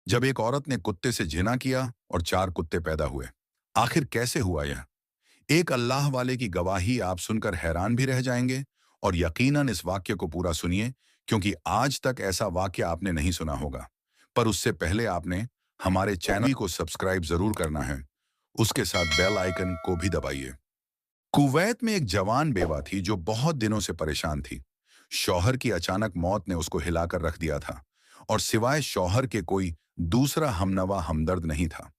जब एक औरत ने कुत्ते से जिना किया और 4 कुत्ते पैदा हुए। आखिर कैसे हुआ यह? एक अल्लाह वाले की गवाही आप सुनकर हैरान भी रह जाएंगे और यकीनन इस वाक्य को पूरा सुनिए, क्योंकि आज तक ऐसा वाक्य आपने नहीं सुना होगा। पर उससे पहले आपने हमारे चैनल को सब्सक्राइब जरूर करना है। उसके साथ बेल आइकन को भी दबाइए। कुवैत में एक जवान बेवा थी जो बहुत दिनों से परेशान थी। शौहर की अचानक मौत ने उसको हिलाकर रख दिया था और सिवाय शौहर के कोई दूसरा हमनवा हमदर्द नहीं था।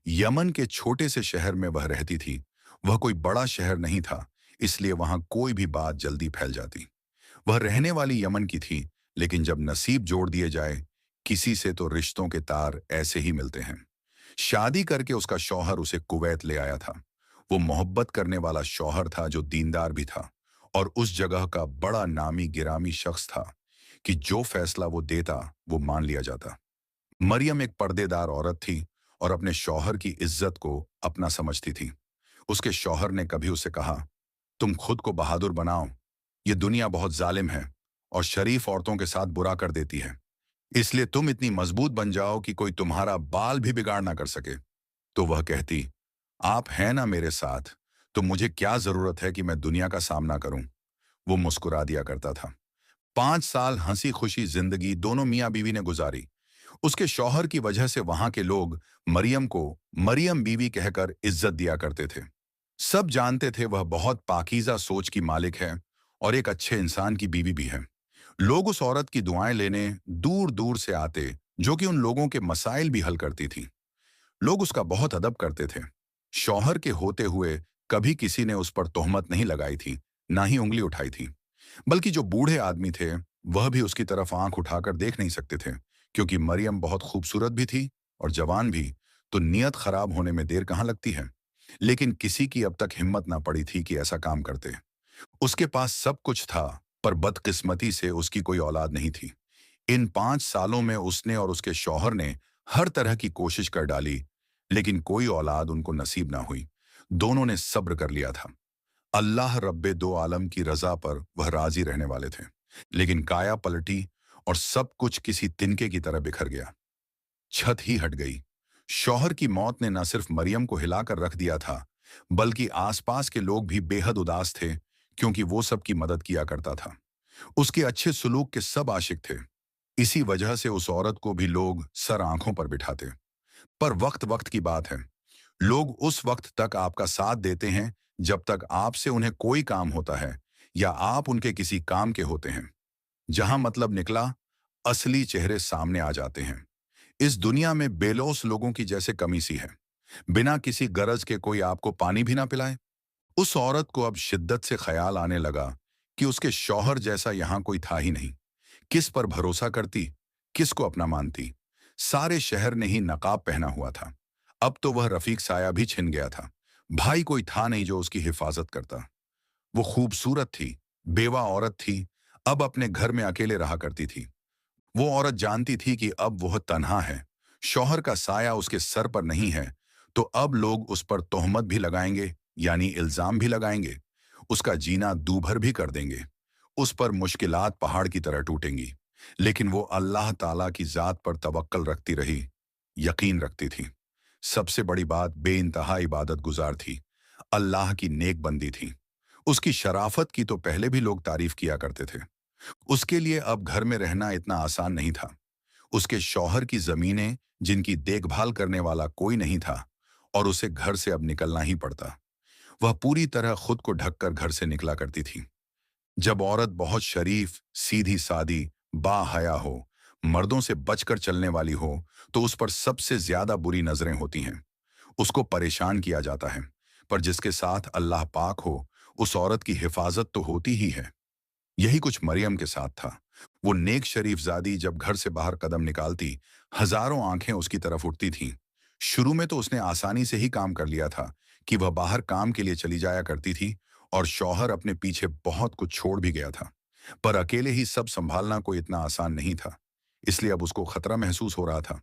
यमन के छोटे से शहर में वह रहती थी। वह कोई बड़ा शहर नहीं था, इसलिए वहां कोई भी बात जल्दी फैल जाती। वह रहने वाली यमन की थी, लेकिन जब नसीब जोड़ दिए जाए किसी से तो रिश्तों के तार ऐसे ही मिलते हैं। शादी करके उसका शौहर उसे कुवैत ले आया था। वो मोहब्बत करने वाला शौहर था जो दीनदार भी था और उस जगह का बड़ा नामी गिरामी शख्स था कि जो फैसला वो देता वो मान लिया जाता। मरियम एक पर्देदार औरत थी और अपने शौहर की इज्जत को अपना समझती थी। उसके शौहर ने कभी उसे कहा, तुम खुद को बहादुर बनाओ, ये दुनिया बहुत जालिम है और शरीफ औरतों के साथ बुरा कर देती है, इसलिए तुम इतनी मजबूत बन जाओ कि कोई तुम्हारा बाल भी बिगाड़ ना कर सके। तो वह कहती, आप हैं ना मेरे साथ, तो मुझे क्या जरूरत है कि मैं दुनिया का सामना करूं। वो मुस्कुरा दिया करता था। 5 साल हंसी खुशी जिंदगी दोनों मियां बीवी ने गुजारी। उसके शौहर की वजह से वहां के लोग मरियम को मरियम बीवी कहकर इज्जत दिया करते थे। सब जानते थे वह बहुत पाकीज़ा सोच की मालिक है और एक अच्छे इंसान की बीवी भी है। लोग उस औरत की दुआएं लेने दूर दूर से आते, जो कि उन लोगों के मसाइल भी हल करती थी। लोग उसका बहुत अदब करते थे। शौहर के होते हुए कभी किसी ने उस पर तोहमत नहीं लगाई थी, ना ही उंगली उठाई थी। बल्कि जो बूढ़े आदमी थे वह भी उसकी तरफ आंख उठाकर देख नहीं सकते थे, क्योंकि मरियम बहुत खूबसूरत भी थी और जवान भी, तो नियत खराब होने में देर कहाँ लगती है। लेकिन किसी की अब तक हिम्मत ना पड़ी थी कि ऐसा काम करते। उसके पास सब कुछ था, पर बदकिस्मती से उसकी कोई औलाद नहीं थी। इन 5 सालों में उसने और उसके शौहर ने हर तरह की कोशिश कर डाली, लेकिन कोई औलाद उनको नसीब ना हुई। दोनों ने सब्र कर लिया था। अल्लाह रब्बे दो आलम की रजा पर वह राजी रहने वाले थे, लेकिन काया पलटी और सब कुछ किसी तिनके की तरह बिखर गया। छत ही हट गई। शौहर की मौत ने न सिर्फ मरियम को हिलाकर रख दिया था, बल्कि आसपास के लोग भी बेहद उदास थे, क्योंकि वो सबकी मदद किया करता था। उसके अच्छे सुलूक के सब आशिक थे। इसी वजह से उस औरत को भी लोग सर आंखों पर बिठाते। पर वक्त वक्त की बात है। लोग उस वक्त तक आपका साथ देते हैं जब तक आपसे उन्हें कोई काम होता है या आप उनके किसी काम के होते हैं। जहां मतलब निकला, असली चेहरे सामने आ जाते हैं। इस दुनिया में बेलौस लोगों की जैसे कमी सी है। बिना किसी गरज के कोई आपको पानी भी ना पिलाए। उस औरत को अब शिद्दत से ख्याल आने लगा कि उसके शौहर जैसा यहां कोई था ही नहीं। किस पर भरोसा करती, किसको अपना मानती। सारे शहर ने ही नकाब पहना हुआ था। अब तो वह रफीक साया भी छिन गया था। भाई कोई था नहीं जो उसकी हिफाजत करता। वो खूबसूरत थी, बेवा औरत थी, अब अपने घर में अकेले रहा करती थी। वो औरत जानती थी कि अब वह तन्हा है। शौहर का साया उसके सर पर नहीं है, तो अब लोग उस पर तोहमत भी लगाएंगे, यानी इल्जाम भी लगाएंगे। उसका जीना दूभर भी कर देंगे। उस पर मुश्किलात पहाड़ की तरह टूटेंगी। लेकिन वो अल्लाह ताला की जात पर तवक्कल रखती रही, यकीन रखती थी। सबसे बड़ी बात, बेइंतहा इबादत गुजार थी, अल्लाह की नेक बंदी थी। उसकी शराफत की तो पहले भी लोग तारीफ किया करते थे। उसके लिए अब घर में रहना इतना आसान नहीं था। उसके शौहर की जमीनें, जिनकी देखभाल करने वाला कोई नहीं था, और उसे घर से अब निकलना ही पड़ता। वह पूरी तरह खुद को ढककर घर से निकला करती थी। जब औरत बहुत शरीफ, सीधी सादी, बाहया हो, मर्दों से बचकर चलने वाली हो, तो उस पर सबसे ज्यादा बुरी नजरें होती हैं। उसको परेशान किया जाता है। पर जिसके साथ अल्लाह पाक हो, उस औरत की हिफाजत तो होती ही है। यही कुछ मरियम के साथ था। वो नेक शरीफ जादी जब घर से बाहर कदम निकालती, हजारों आंखें उसकी तरफ उठती थीं। शुरू में तो उसने आसानी से ही काम कर लिया था कि वह बाहर काम के लिए चली जाया करती थी और शौहर अपने पीछे बहुत कुछ छोड़ भी गया था। पर अकेले ही सब संभालना कोई इतना आसान नहीं था, इसलिए अब उसको खतरा महसूस हो रहा था।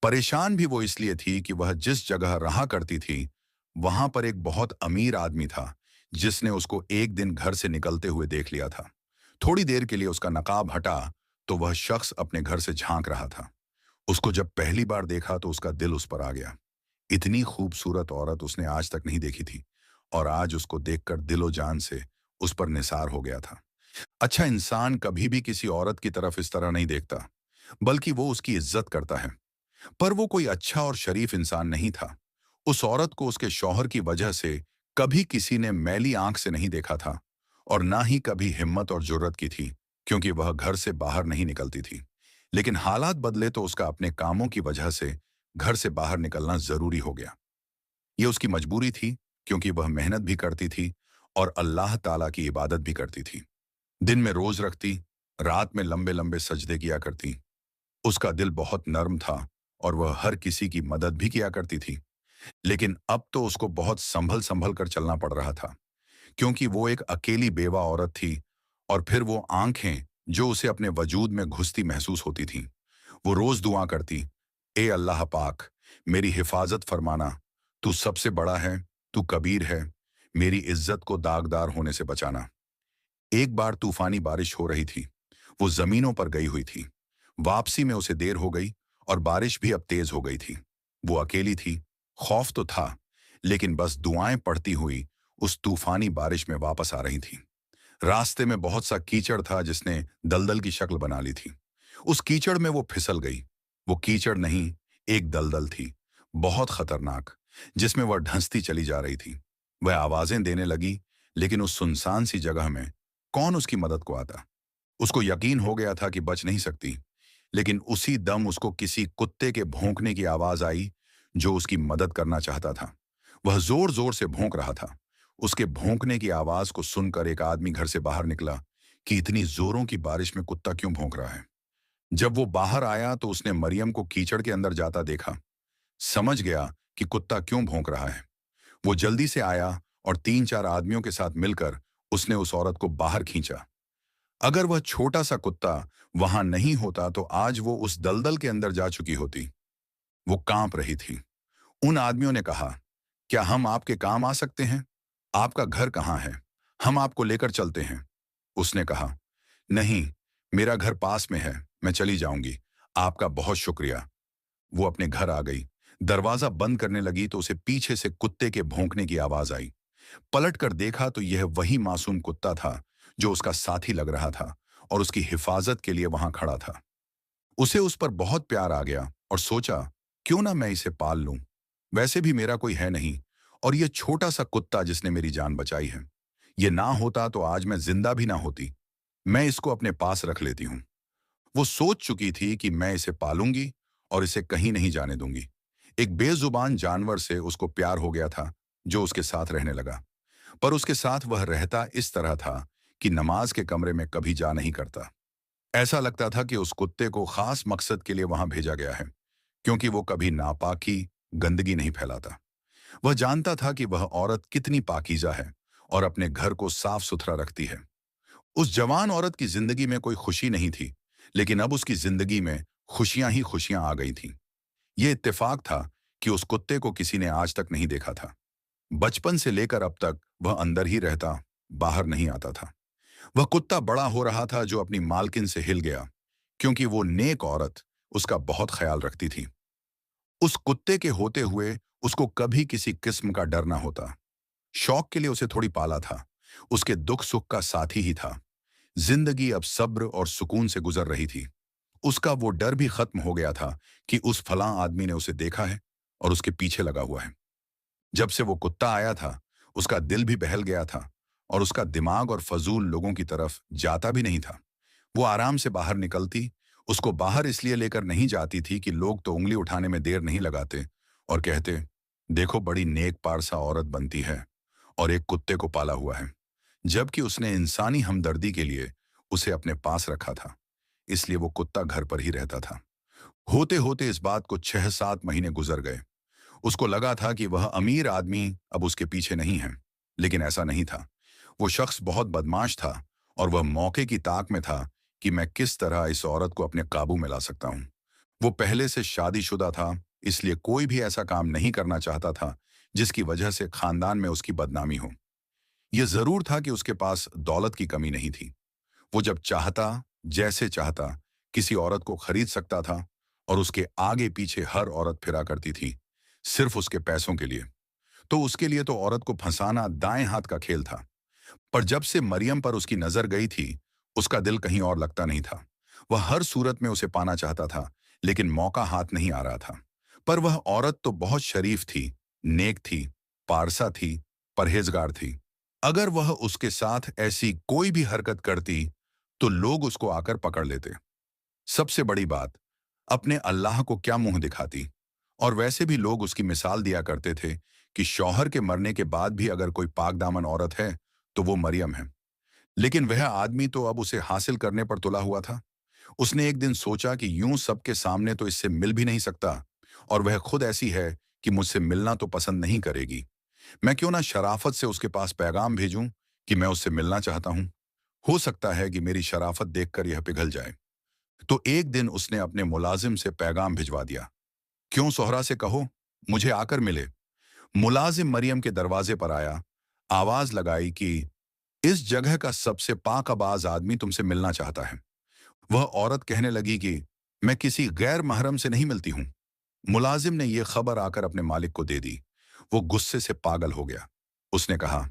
परेशान भी वो इसलिए थी कि वह जिस जगह रहा करती थी, वहां पर एक बहुत अमीर आदमी था, जिसने उसको एक दिन घर से निकलते हुए देख लिया था। थोड़ी देर के लिए उसका नकाब हटा तो वह शख्स अपने घर से झांक रहा था। उसको जब पहली बार देखा तो उसका दिल उस पर आ गया। इतनी खूबसूरत औरत उसने आज तक नहीं देखी थी और आज उसको देखकर दिलो जान से उस पर निसार हो गया था। अच्छा इंसान कभी भी किसी औरत की तरफ इस तरह नहीं देखता, बल्कि वो उसकी इज्जत करता है। पर वो कोई अच्छा और शरीफ इंसान नहीं था। उस औरत को उसके शौहर की वजह से कभी किसी ने मैली आंख से नहीं देखा था और ना ही कभी हिम्मत और जुर्रत की थी, क्योंकि वह घर से बाहर नहीं निकलती थी। लेकिन हालात बदले तो उसका अपने कामों की वजह से घर से बाहर निकलना जरूरी हो गया। ये उसकी मजबूरी थी, क्योंकि वह मेहनत भी करती थी और अल्लाह ताला की इबादत भी करती थी। दिन में रोज रखती, रात में लंबे लंबे सजदे किया करती। उसका दिल बहुत नर्म था और वह हर किसी की मदद भी किया करती थी। लेकिन अब तो उसको बहुत संभल संभल कर चलना पड़ रहा था, क्योंकि वो एक अकेली बेवा औरत थी और फिर वो आंखें जो उसे अपने वजूद में घुसती महसूस होती थीं। वो रोज दुआ करती, ए अल्लाह पाक, मेरी हिफाजत फरमाना, तू सबसे बड़ा है, तू कबीर है, मेरी इज्जत को दागदार होने से बचाना। एक बार तूफानी बारिश हो रही थी। वो जमीनों पर गई हुई थी। वापसी में उसे देर हो गई और बारिश भी अब तेज हो गई थी। वो अकेली थी। खौफ तो था, लेकिन बस दुआएं पढ़ती हुई उस तूफानी बारिश में वापस आ रही थी। रास्ते में बहुत सा कीचड़ था जिसने दलदल की शक्ल बना ली थी। उस कीचड़ में वो फिसल गई। वो कीचड़ नहीं, एक दलदल थी, बहुत खतरनाक, जिसमें वह धंसती चली जा रही थी। वह आवाजें देने लगी, लेकिन उस सुनसान सी जगह में कौन उसकी मदद को आता। उसको यकीन हो गया था कि बच नहीं सकती, लेकिन उसी दम उसको किसी कुत्ते के भौंकने की आवाज आई, जो उसकी मदद करना चाहता था। वह जोर जोर से भौंक रहा था। उसके भौंकने की आवाज को सुनकर एक आदमी घर से बाहर निकला कि इतनी जोरों की बारिश में कुत्ता क्यों भौंक रहा है। जब वो बाहर आया तो उसने मरियम को कीचड़ के अंदर जाता देखा। समझ गया कि कुत्ता क्यों भौंक रहा है। वो जल्दी से आया और 3-4 आदमियों के साथ मिलकर उसने उस औरत को बाहर खींचा। अगर वह छोटा सा कुत्ता वहां नहीं होता तो आज वो उस दलदल के अंदर जा चुकी होती। वो कांप रही थी। उन आदमियों ने कहा, क्या हम आपके काम आ सकते हैं? आपका घर कहाँ है? हम आपको लेकर चलते हैं। उसने कहा, नहीं, मेरा घर पास में है, मैं चली जाऊंगी। आपका बहुत शुक्रिया। वो अपने घर आ गई। दरवाजा बंद करने लगी तो उसे पीछे से कुत्ते के भौंकने की आवाज आई। पलट कर देखा तो यह वही मासूम कुत्ता था जो उसका साथी लग रहा था और उसकी हिफाजत के लिए वहां खड़ा था। उसे उस पर बहुत प्यार आ गया और सोचा, क्यों ना मैं इसे पाल लूं। वैसे भी मेरा कोई है नहीं, और यह छोटा सा कुत्ता जिसने मेरी जान बचाई है, ये ना होता तो आज मैं जिंदा भी ना होती। मैं इसको अपने पास रख लेती हूँ। वो सोच चुकी थी कि मैं इसे पालूंगी और इसे कहीं नहीं जाने दूंगी। एक बेजुबान जानवर से उसको प्यार हो गया था, जो उसके साथ रहने लगा। पर उसके साथ वह रहता इस तरह था कि नमाज के कमरे में कभी जा नहीं करता। ऐसा लगता था कि उस कुत्ते को खास मकसद के लिए वहां भेजा गया है, क्योंकि वो कभी नापाकी, गंदगी नहीं फैलाता। वह जानता था कि वह औरत कितनी पाकीज़ा है और अपने घर को साफ सुथरा रखती है। उस जवान औरत की जिंदगी में कोई खुशी नहीं थी, लेकिन अब उसकी जिंदगी में खुशियां ही खुशियां आ गई थीं। ये इत्तेफाक था कि उस कुत्ते को किसी ने आज तक नहीं देखा था। बचपन से लेकर अब तक वह अंदर ही रहता, बाहर नहीं आता था। वह कुत्ता बड़ा हो रहा था जो अपनी मालकिन से हिल गया, क्योंकि वो नेक औरत उसका बहुत ख्याल रखती थी। उस कुत्ते के होते हुए उसको कभी किसी किस्म का डर ना होता। शौक के लिए उसे थोड़ी पाला था, उसके दुख सुख का साथी ही था। जिंदगी अब सब्र और सुकून से गुजर रही थी। उसका वो डर भी खत्म हो गया था कि उस फलां आदमी ने उसे देखा है और उसके पीछे लगा हुआ है। जब से वो कुत्ता आया था, उसका दिल भी बहल गया था और उसका दिमाग और फजूल लोगों की तरफ जाता भी नहीं था। वो आराम से बाहर निकलती, उसको बाहर इसलिए लेकर नहीं जाती थी कि लोग तो उंगली उठाने में देर नहीं लगाते और कहते, देखो बड़ी नेक पारसा औरत बनती है और एक कुत्ते को पाला हुआ है। जबकि उसने इंसानी हमदर्दी के लिए उसे अपने पास रखा था, इसलिए वो कुत्ता घर पर ही रहता था। होते होते इस बात को 6-7 महीने गुजर गए। उसको लगा था कि वह अमीर आदमी अब उसके पीछे नहीं है, लेकिन ऐसा नहीं था। वो शख्स बहुत बदमाश था और वह मौके की ताक में था कि मैं किस तरह इस औरत को अपने काबू में ला सकता हूँ। वो पहले से शादीशुदा था, इसलिए कोई भी ऐसा काम नहीं करना चाहता था जिसकी वजह से खानदान में उसकी बदनामी हो। यह जरूर था कि उसके पास दौलत की कमी नहीं थी। वो जब चाहता, जैसे चाहता, किसी औरत को खरीद सकता था और उसके आगे पीछे हर औरत फिरा करती थी, सिर्फ उसके पैसों के लिए। तो उसके लिए तो औरत को फंसाना दाएं हाथ का खेल था। पर जब से मरियम पर उसकी नजर गई थी, उसका दिल कहीं और लगता नहीं था। वह हर सूरत में उसे पाना चाहता था, लेकिन मौका हाथ नहीं आ रहा था। पर वह औरत तो बहुत शरीफ थी, नेक थी, पारसा थी, परहेजगार थी। अगर वह उसके साथ ऐसी कोई भी हरकत करती, तो लोग उसको आकर पकड़ लेते। सबसे बड़ी बात, अपने अल्लाह को क्या मुंह दिखाती। और वैसे भी लोग उसकी मिसाल दिया करते थे कि शौहर के मरने के बाद भी अगर कोई पाकदामन औरत है, तो वो मरियम है। लेकिन वह आदमी तो अब उसे हासिल करने पर तुला हुआ था। उसने एक दिन सोचा कि यूं सबके सामने तो इससे मिल भी नहीं सकता, और वह खुद ऐसी है कि मुझसे मिलना तो पसंद नहीं करेगी। मैं क्यों ना शराफत से उसके पास पैगाम भेजूं कि मैं उससे मिलना चाहता हूं। हो सकता है कि मेरी शराफत देखकर यह पिघल जाए। तो एक दिन उसने अपने मुलाजिम से पैगाम भिजवा दिया, क्यों सोहरा से कहो मुझे आकर मिले। मुलाजिम मरियम के दरवाजे पर आया, आवाज लगाई कि इस जगह का सबसे पाकबाज आदमी तुमसे मिलना चाहता है। वह औरत कहने लगी कि मैं किसी गैर महरम से नहीं मिलती हूं। मुलाजिम ने यह खबर आकर अपने मालिक को दे दी। वो गुस्से से पागल हो गया। उसने कहा,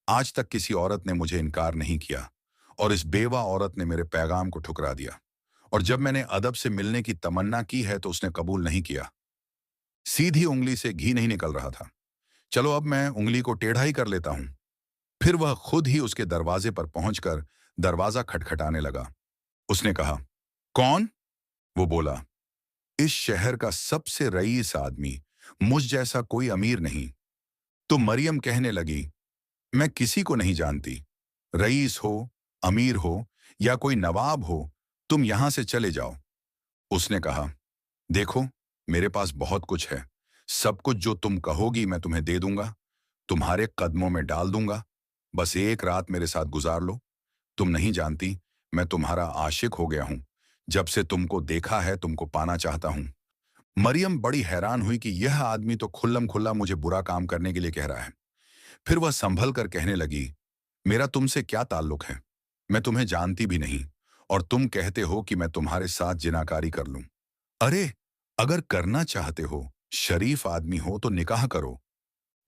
आज तक किसी औरत ने मुझे इनकार नहीं किया, और इस बेवा औरत ने मेरे पैगाम को ठुकरा दिया। और जब मैंने अदब से मिलने की तमन्ना की है तो उसने कबूल नहीं किया। सीधी उंगली से घी नहीं निकल रहा था। चलो अब मैं उंगली को टेढ़ा ही कर लेता हूं। फिर वह खुद ही उसके दरवाजे पर पहुंचकर दरवाजा खटखटाने लगा। उसने कहा, कौन? वो बोला, इस शहर का सबसे रईस आदमी, मुझ जैसा कोई अमीर नहीं। तो मरियम कहने लगी, मैं किसी को नहीं जानती। रईस हो, अमीर हो या कोई नवाब हो, तुम यहां से चले जाओ। उसने कहा, देखो, मेरे पास बहुत कुछ है। सब कुछ जो तुम कहोगी मैं तुम्हें दे दूंगा, तुम्हारे कदमों में डाल दूंगा। बस एक रात मेरे साथ गुजार लो। तुम नहीं जानती, मैं तुम्हारा आशिक हो गया हूं। जब से तुमको देखा है तुमको पाना चाहता हूं। मरियम बड़ी हैरान हुई कि यह आदमी तो खुल्लम खुल्ला मुझे बुरा काम करने के लिए कह रहा है। फिर वह संभल कर कहने लगी, मेरा तुमसे क्या ताल्लुक है? मैं तुम्हें जानती भी नहीं, और तुम कहते हो कि मैं तुम्हारे साथ जिनाकारी कर लूं। अरे, अगर करना चाहते हो, शरीफ आदमी हो तो निकाह करो।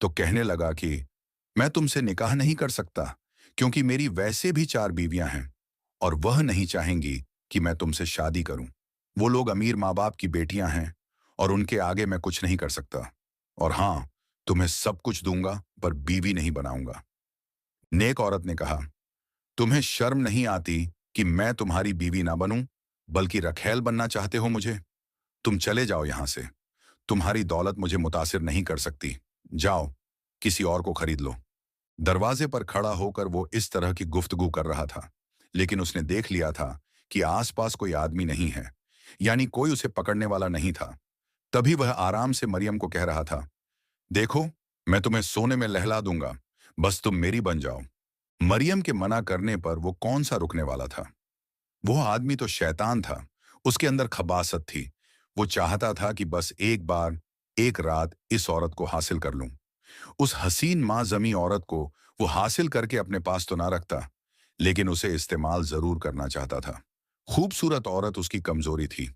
तो कहने लगा कि मैं तुमसे निकाह नहीं कर सकता, क्योंकि मेरी वैसे भी 4 बीवियां हैं, और वह नहीं चाहेंगी कि मैं तुमसे शादी करूं। वो लोग अमीर माँ बाप की बेटियां हैं, और उनके आगे मैं कुछ नहीं कर सकता। और हाँ, तुम्हें सब कुछ दूंगा, पर बीवी नहीं बनाऊंगा। नेक औरत ने कहा, तुम्हें शर्म नहीं आती कि मैं तुम्हारी बीवी ना बनूं, बल्कि रखैल बनना चाहते हो मुझे? तुम चले जाओ यहां से। तुम्हारी दौलत मुझे मुतासिर नहीं कर सकती। जाओ, किसी और को खरीद लो। दरवाजे पर खड़ा होकर वो इस तरह की गुफ्तगू कर रहा था, लेकिन उसने देख लिया था कि आसपास कोई आदमी नहीं है, यानी कोई उसे पकड़ने वाला नहीं था। तभी वह आराम से मरियम को कह रहा था, देखो, मैं तुम्हें सोने में लहला दूंगा, बस तुम मेरी बन जाओ। मरियम के मना करने पर वो कौन सा रुकने वाला था? वो आदमी तो शैतान था। उसके अंदर खबासत थी। वो चाहता था कि बस एक बार, एक रात इस औरत को हासिल कर लूं। उस हसीन माँ जमी औरत को वो हासिल करके अपने पास तो ना रखता, लेकिन उसे इस्तेमाल जरूर करना चाहता था। खूबसूरत औरत उसकी कमजोरी थी।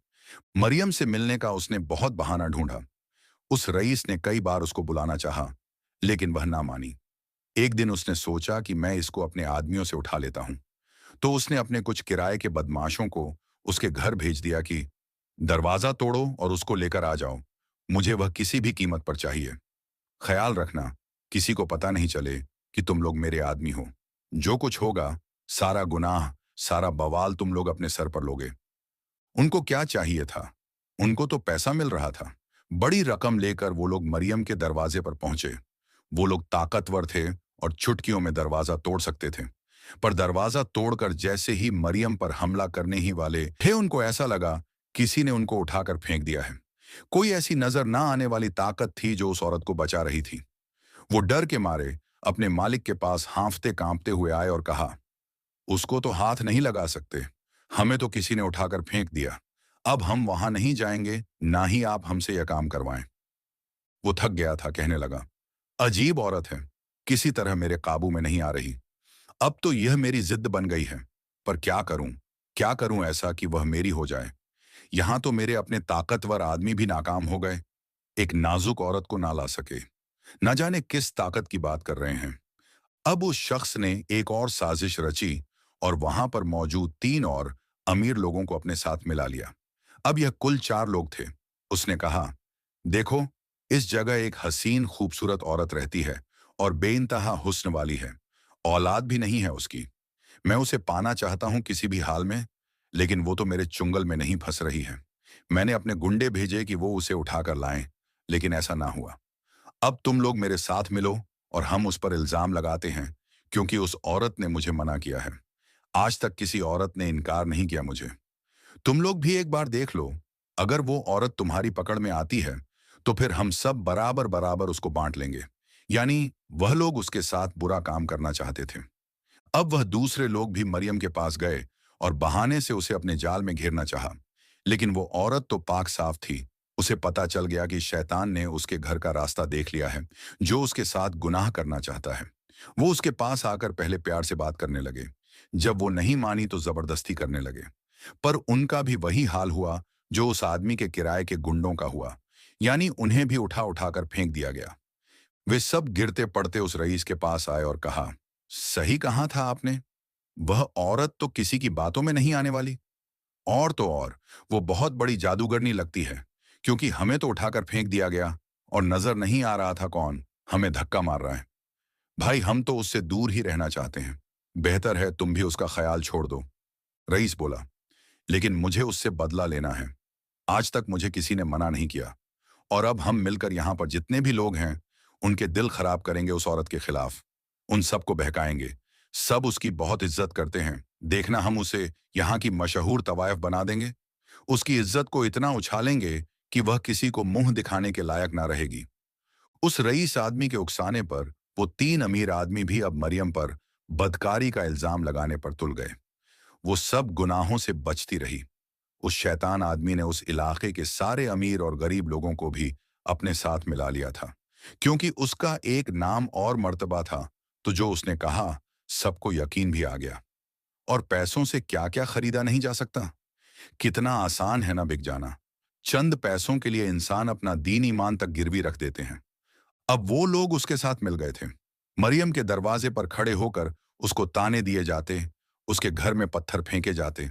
मरियम से मिलने का उसने बहुत बहाना ढूंढा। उस रईस ने कई बार उसको बुलाना चाहा, लेकिन वह ना मानी। एक दिन उसने सोचा कि मैं इसको अपने आदमियों से उठा लेता हूं। तो उसने अपने कुछ किराए के बदमाशों को उसके घर भेज दिया कि दरवाजा तोड़ो और उसको लेकर आ जाओ। मुझे वह किसी भी कीमत पर चाहिए। ख्याल रखना, किसी को पता नहीं चले कि तुम लोग मेरे आदमी हो। जो कुछ होगा, सारा गुनाह, सारा बवाल तुम लोग अपने सर पर लोगे। उनको क्या चाहिए था? उनको तो पैसा मिल रहा था। बड़ी रकम लेकर वो लोग मरियम के दरवाजे पर पहुंचे। वो लोग ताकतवर थे और चुटकियों में दरवाजा तोड़ सकते थे। पर दरवाजा तोड़कर जैसे ही मरियम पर हमला करने ही वाले थे, उनको ऐसा लगा किसी ने उनको उठाकर फेंक दिया है। कोई ऐसी नजर ना आने वाली ताकत थी जो उस औरत को बचा रही थी। वो डर के मारे अपने मालिक के पास हांफते कांपते हुए आए और कहा, उसको तो हाथ नहीं लगा सकते। हमें तो किसी ने उठाकर फेंक दिया। अब हम वहां नहीं जाएंगे, ना ही आप हमसे यह काम करवाएं। वो थक गया था, कहने लगा, अजीब औरत है, किसी तरह मेरे काबू में नहीं आ रही। अब तो यह मेरी जिद बन गई है। पर क्या करूं ऐसा कि वह मेरी हो जाए। यहाँ तो मेरे अपने ताकतवर आदमी भी नाकाम हो गए, एक नाजुक औरत को ना ला सके। न जाने किस ताकत की बात कर रहे हैं। अब उस शख्स ने एक और साजिश रची और वहां पर मौजूद 3 और अमीर लोगों को अपने साथ मिला लिया। अब यह कुल 4 लोग थे। उसने कहा, देखो, इस जगह एक हसीन खूबसूरत औरत रहती है और बेइंतहा हुस्न वाली है। औलाद भी नहीं है उसकी। मैं उसे पाना चाहता हूं किसी भी हाल में, लेकिन वो तो मेरे चुंगल में नहीं फंस रही है। मैंने अपने गुंडे भेजे कि वो उसे उठाकर लाएं, लेकिन ऐसा ना हुआ। अब तुम लोग मेरे साथ मिलो और हम उस पर इल्जाम लगाते हैं, क्योंकि उस औरत ने मुझे मना किया है। आज तक किसी औरत ने इनकार नहीं किया मुझे। तुम लोग भी एक बार देख लो। अगर वो औरत तुम्हारी पकड़ में आती है, तो फिर हम सब बराबर बराबर उसको बांट लेंगे। यानी वह लोग उसके साथ बुरा काम करना चाहते थे। अब वह दूसरे लोग भी मरियम के पास गए और बहाने से उसे अपने जाल में घेरना चाहा। लेकिन वो औरत तो पाक साफ थी। उसे पता चल गया कि शैतान ने उसके घर का रास्ता देख लिया है, जो उसके साथ गुनाह करना चाहता है। वो उसके पास आकर पहले प्यार से बात करने लगे। जब वो नहीं मानी तो जबरदस्ती करने लगे। पर उनका भी वही हाल हुआ जो उस आदमी के किराए के गुंडों का हुआ। यानी उन्हें भी उठा उठाकर फेंक दिया गया। वे सब गिरते पड़ते उस रईस के पास आए और कहा, सही कहा था आपने। वह औरत तो किसी की बातों में नहीं आने वाली। और तो और, वो बहुत बड़ी जादूगरनी लगती है, क्योंकि हमें तो उठाकर फेंक दिया गया और नजर नहीं आ रहा था कौन हमें धक्का मार रहा है। भाई, हम तो उससे दूर ही रहना चाहते हैं। बेहतर है तुम भी उसका ख्याल छोड़ दो। रईस बोला, लेकिन मुझे उससे बदला लेना है। आज तक मुझे किसी ने मना नहीं किया, और अब हम मिलकर यहाँ पर जितने भी लोग हैं, उनके दिल खराब करेंगे उस औरत के खिलाफ। उन सबको बहकाएंगे। सब उसकी बहुत इज्जत करते हैं। देखना, हम उसे यहाँ की मशहूर तवायफ बना देंगे। उसकी इज्जत को इतना उछालेंगे कि वह किसी को मुंह दिखाने के लायक ना रहेगी। उस रईस आदमी के उकसाने पर वो 3 अमीर आदमी भी अब मरियम पर बदकारी का इल्जाम लगाने पर तुल गए। वो सब गुनाहों से बचती रही। उस शैतान आदमी ने उस इलाके के सारे अमीर और गरीब लोगों को भी अपने साथ मिला लिया था, क्योंकि उसका एक नाम और मर्तबा था। तो जो उसने कहा, सबको यकीन भी आ गया। और पैसों से क्या क्या खरीदा नहीं जा सकता। कितना आसान है ना बिक जाना। चंद पैसों के लिए इंसान अपना दीन ईमान तक गिरवी रख देते हैं। अब वो लोग उसके साथ मिल गए थे। मरियम के दरवाजे पर खड़े होकर उसको ताने दिए जाते, उसके घर में पत्थर फेंके जाते।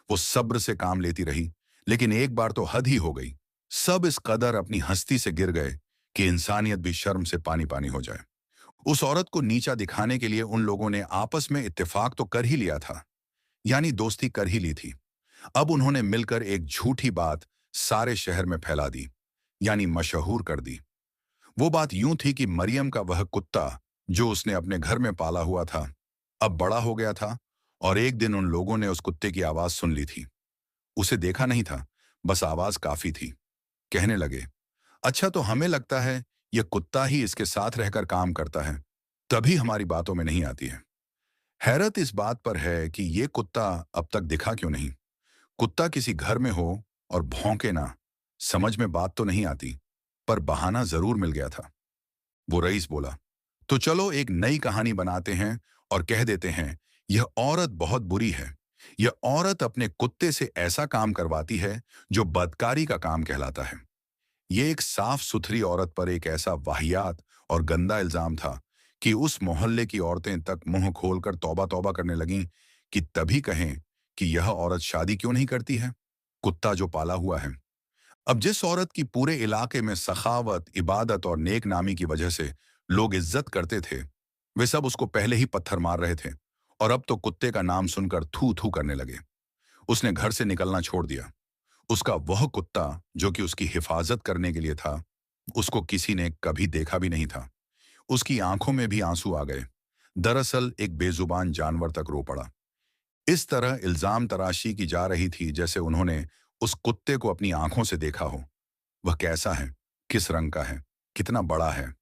वो सब्र से काम लेती रही, लेकिन एक बार तो हद ही हो गई। सब इस कदर अपनी हस्ती से गिर गए कि इंसानियत भी शर्म से पानी पानी हो जाए। उस औरत को नीचा दिखाने के लिए उन लोगों ने आपस में इत्तेफाक तो कर ही लिया था, यानी दोस्ती कर ही ली थी। अब उन्होंने मिलकर एक झूठी बात सारे शहर में फैला दी, यानी मशहूर कर दी। वो बात यूं थी कि मरियम का वह कुत्ता, जो उसने अपने घर में पाला हुआ था, अब बड़ा हो गया था। और एक दिन उन लोगों ने उस कुत्ते की आवाज सुन ली थी। उसे देखा नहीं था, बस आवाज काफी थी। कहने लगे, अच्छा, तो हमें लगता है यह कुत्ता ही इसके साथ रहकर काम करता है, तभी हमारी बातों में नहीं आती है। हैरत इस बात पर है कि ये कुत्ता अब तक दिखा क्यों नहीं। कुत्ता किसी घर में हो और भौंके ना, समझ में बात तो नहीं आती, पर बहाना जरूर मिल गया था। वो रईस बोला, तो चलो एक नई कहानी बनाते हैं और कह देते हैं, यह औरत बहुत बुरी है। यह औरत अपने कुत्ते से ऐसा काम करवाती है जो बदकारी का काम कहलाता है। ये एक साफ सुथरी औरत पर एक ऐसा वाहियात और गंदा इल्जाम था कि उस मोहल्ले की औरतें तक मुंह खोलकर तौबा तौबा करने लगीं कि तभी कहें कि यह औरत शादी क्यों नहीं करती है, कुत्ता जो पाला हुआ है। अब जिस औरत की पूरे इलाके में सखावत, इबादत और नेक नामी की वजह से लोग इज्जत करते थे, वे सब उसको पहले ही पत्थर मार रहे थे, और अब तो कुत्ते का नाम सुनकर थू थू करने लगे। उसने घर से निकलना छोड़ दिया। उसका वह कुत्ता जो कि उसकी हिफाजत करने के लिए था, उसको किसी ने कभी देखा भी नहीं था। उसकी आंखों में भी आंसू आ गए। दरअसल एक बेजुबान जानवर तक रो पड़ा। इस तरह इल्जाम तराशी की जा रही थी जैसे उन्होंने उस कुत्ते को अपनी आंखों से देखा हो। वह कैसा है, किस रंग का है, कितना बड़ा है।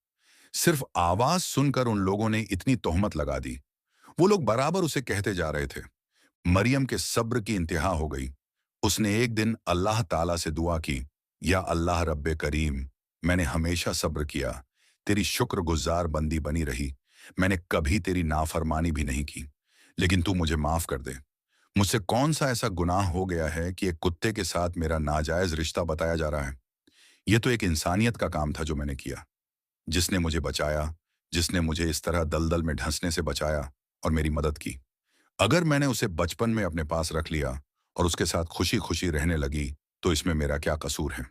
सिर्फ आवाज सुनकर उन लोगों ने इतनी तोहमत लगा दी। वो लोग बराबर उसे कहते जा रहे थे। मरियम के सब्र की इंतहा हो गई। उसने एक दिन अल्लाह ताला से दुआ की, या अल्लाह रब्बे करीम, मैंने हमेशा सब्र किया, तेरी शुक्रगुजार बंदी बनी रही। मैंने कभी तेरी नाफरमानी भी नहीं की, लेकिन तू मुझे माफ कर दे। मुझसे कौन सा ऐसा गुनाह हो गया है कि एक कुत्ते के साथ मेरा नाजायज रिश्ता बताया जा रहा है? ये तो एक इंसानियत का काम था जो मैंने किया, जिसने मुझे बचाया, जिसने मुझे इस तरह दलदल में धंसने से बचाया और मेरी मदद की। अगर मैंने उसे बचपन में अपने पास रख लिया और उसके साथ खुशी-खुशी रहने लगी, तो इसमें मेरा क्या कसूर है?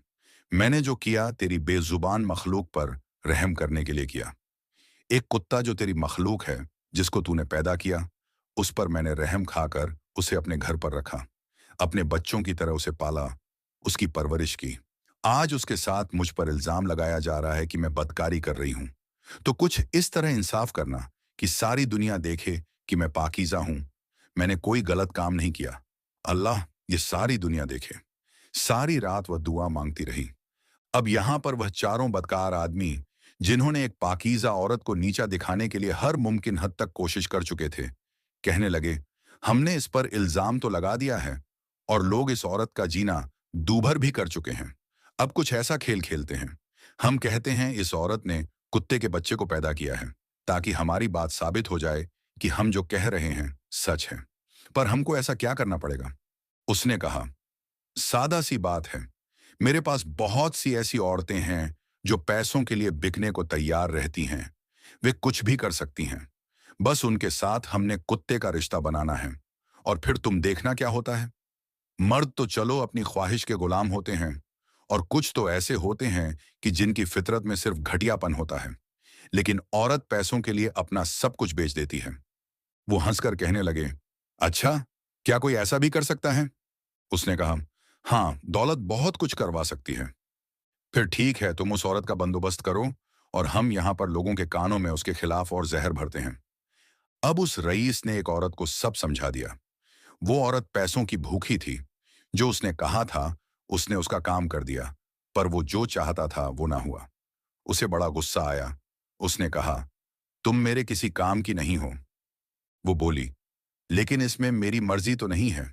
मैंने जो किया तेरी बेज़ुबान मखलूक पर रहम करने के लिए किया। एक कुत्ता जो तेरी मखलूक है, जिसको तूने पैदा किया, उस पर मैंने रहम खाकर उसे अपने घर पर रखा। अपने बच्चों की तरह उसे पाला, उसकी परवरिश की। आज उसके साथ मुझ पर इल्ज़ाम लगाया जा रहा है कि मैं बदकारी कर रही हूँ। तो कुछ इस तरह इंसाफ करना कि सारी दुनिया देखे कि मैं पाकीज़ा हूँ। मैंने कोई गलत काम नहीं किया। अल्लाह, ये सारी दुनिया देखे। सारी रात वह दुआ मांगती रही। अब यहाँ पर वह चारों बदकार आदमी, जिन्होंने एक पाकीज़ा औरत को नीचा दिखाने के लिए हर मुमकिन हद तक कोशिश कर चुके थे, कहने लगे, हमने इस पर इल्ज़ाम तो लगा दिया है और लोग इस औरत का जीना दूभर भी कर चुके हैं। अब कुछ ऐसा खेल खेलते हैं। हम कहते हैं इस औरत ने कुत्ते के बच्चे को पैदा किया है, ताकि हमारी बात साबित हो जाए कि हम जो कह रहे हैं सच है। पर हमको ऐसा क्या करना पड़ेगा? उसने कहा, सादा सी बात है। मेरे पास बहुत सी ऐसी औरतें हैं जो पैसों के लिए बिकने को तैयार रहती हैं। वे कुछ भी कर सकती हैं। बस उनके साथ हमने कुत्ते का रिश्ता बनाना है और फिर तुम देखना क्या होता है। मर्द तो चलो अपनी ख्वाहिश के गुलाम होते हैं, और कुछ तो ऐसे होते हैं कि जिनकी फितरत में सिर्फ घटियापन होता है। लेकिन औरत पैसों के लिए अपना सब कुछ बेच देती है। वो हंसकर कहने लगे, अच्छा, क्या कोई ऐसा भी कर सकता है? उसने कहा, हाँ, दौलत बहुत कुछ करवा सकती है। फिर ठीक है, तुम उस औरत का बंदोबस्त करो और हम यहाँ पर लोगों के कानों में उसके खिलाफ और जहर भरते हैं। अब उस रईस ने एक औरत को सब समझा दिया। वो औरत पैसों की भूखी थी। जो उसने कहा था, उसने उसका काम कर दिया, पर वो जो चाहता था वो ना हुआ। उसे बड़ा गुस्सा आया। उसने कहा, तुम मेरे किसी काम की नहीं हो। वो बोली, लेकिन इसमें मेरी मर्जी तो नहीं है।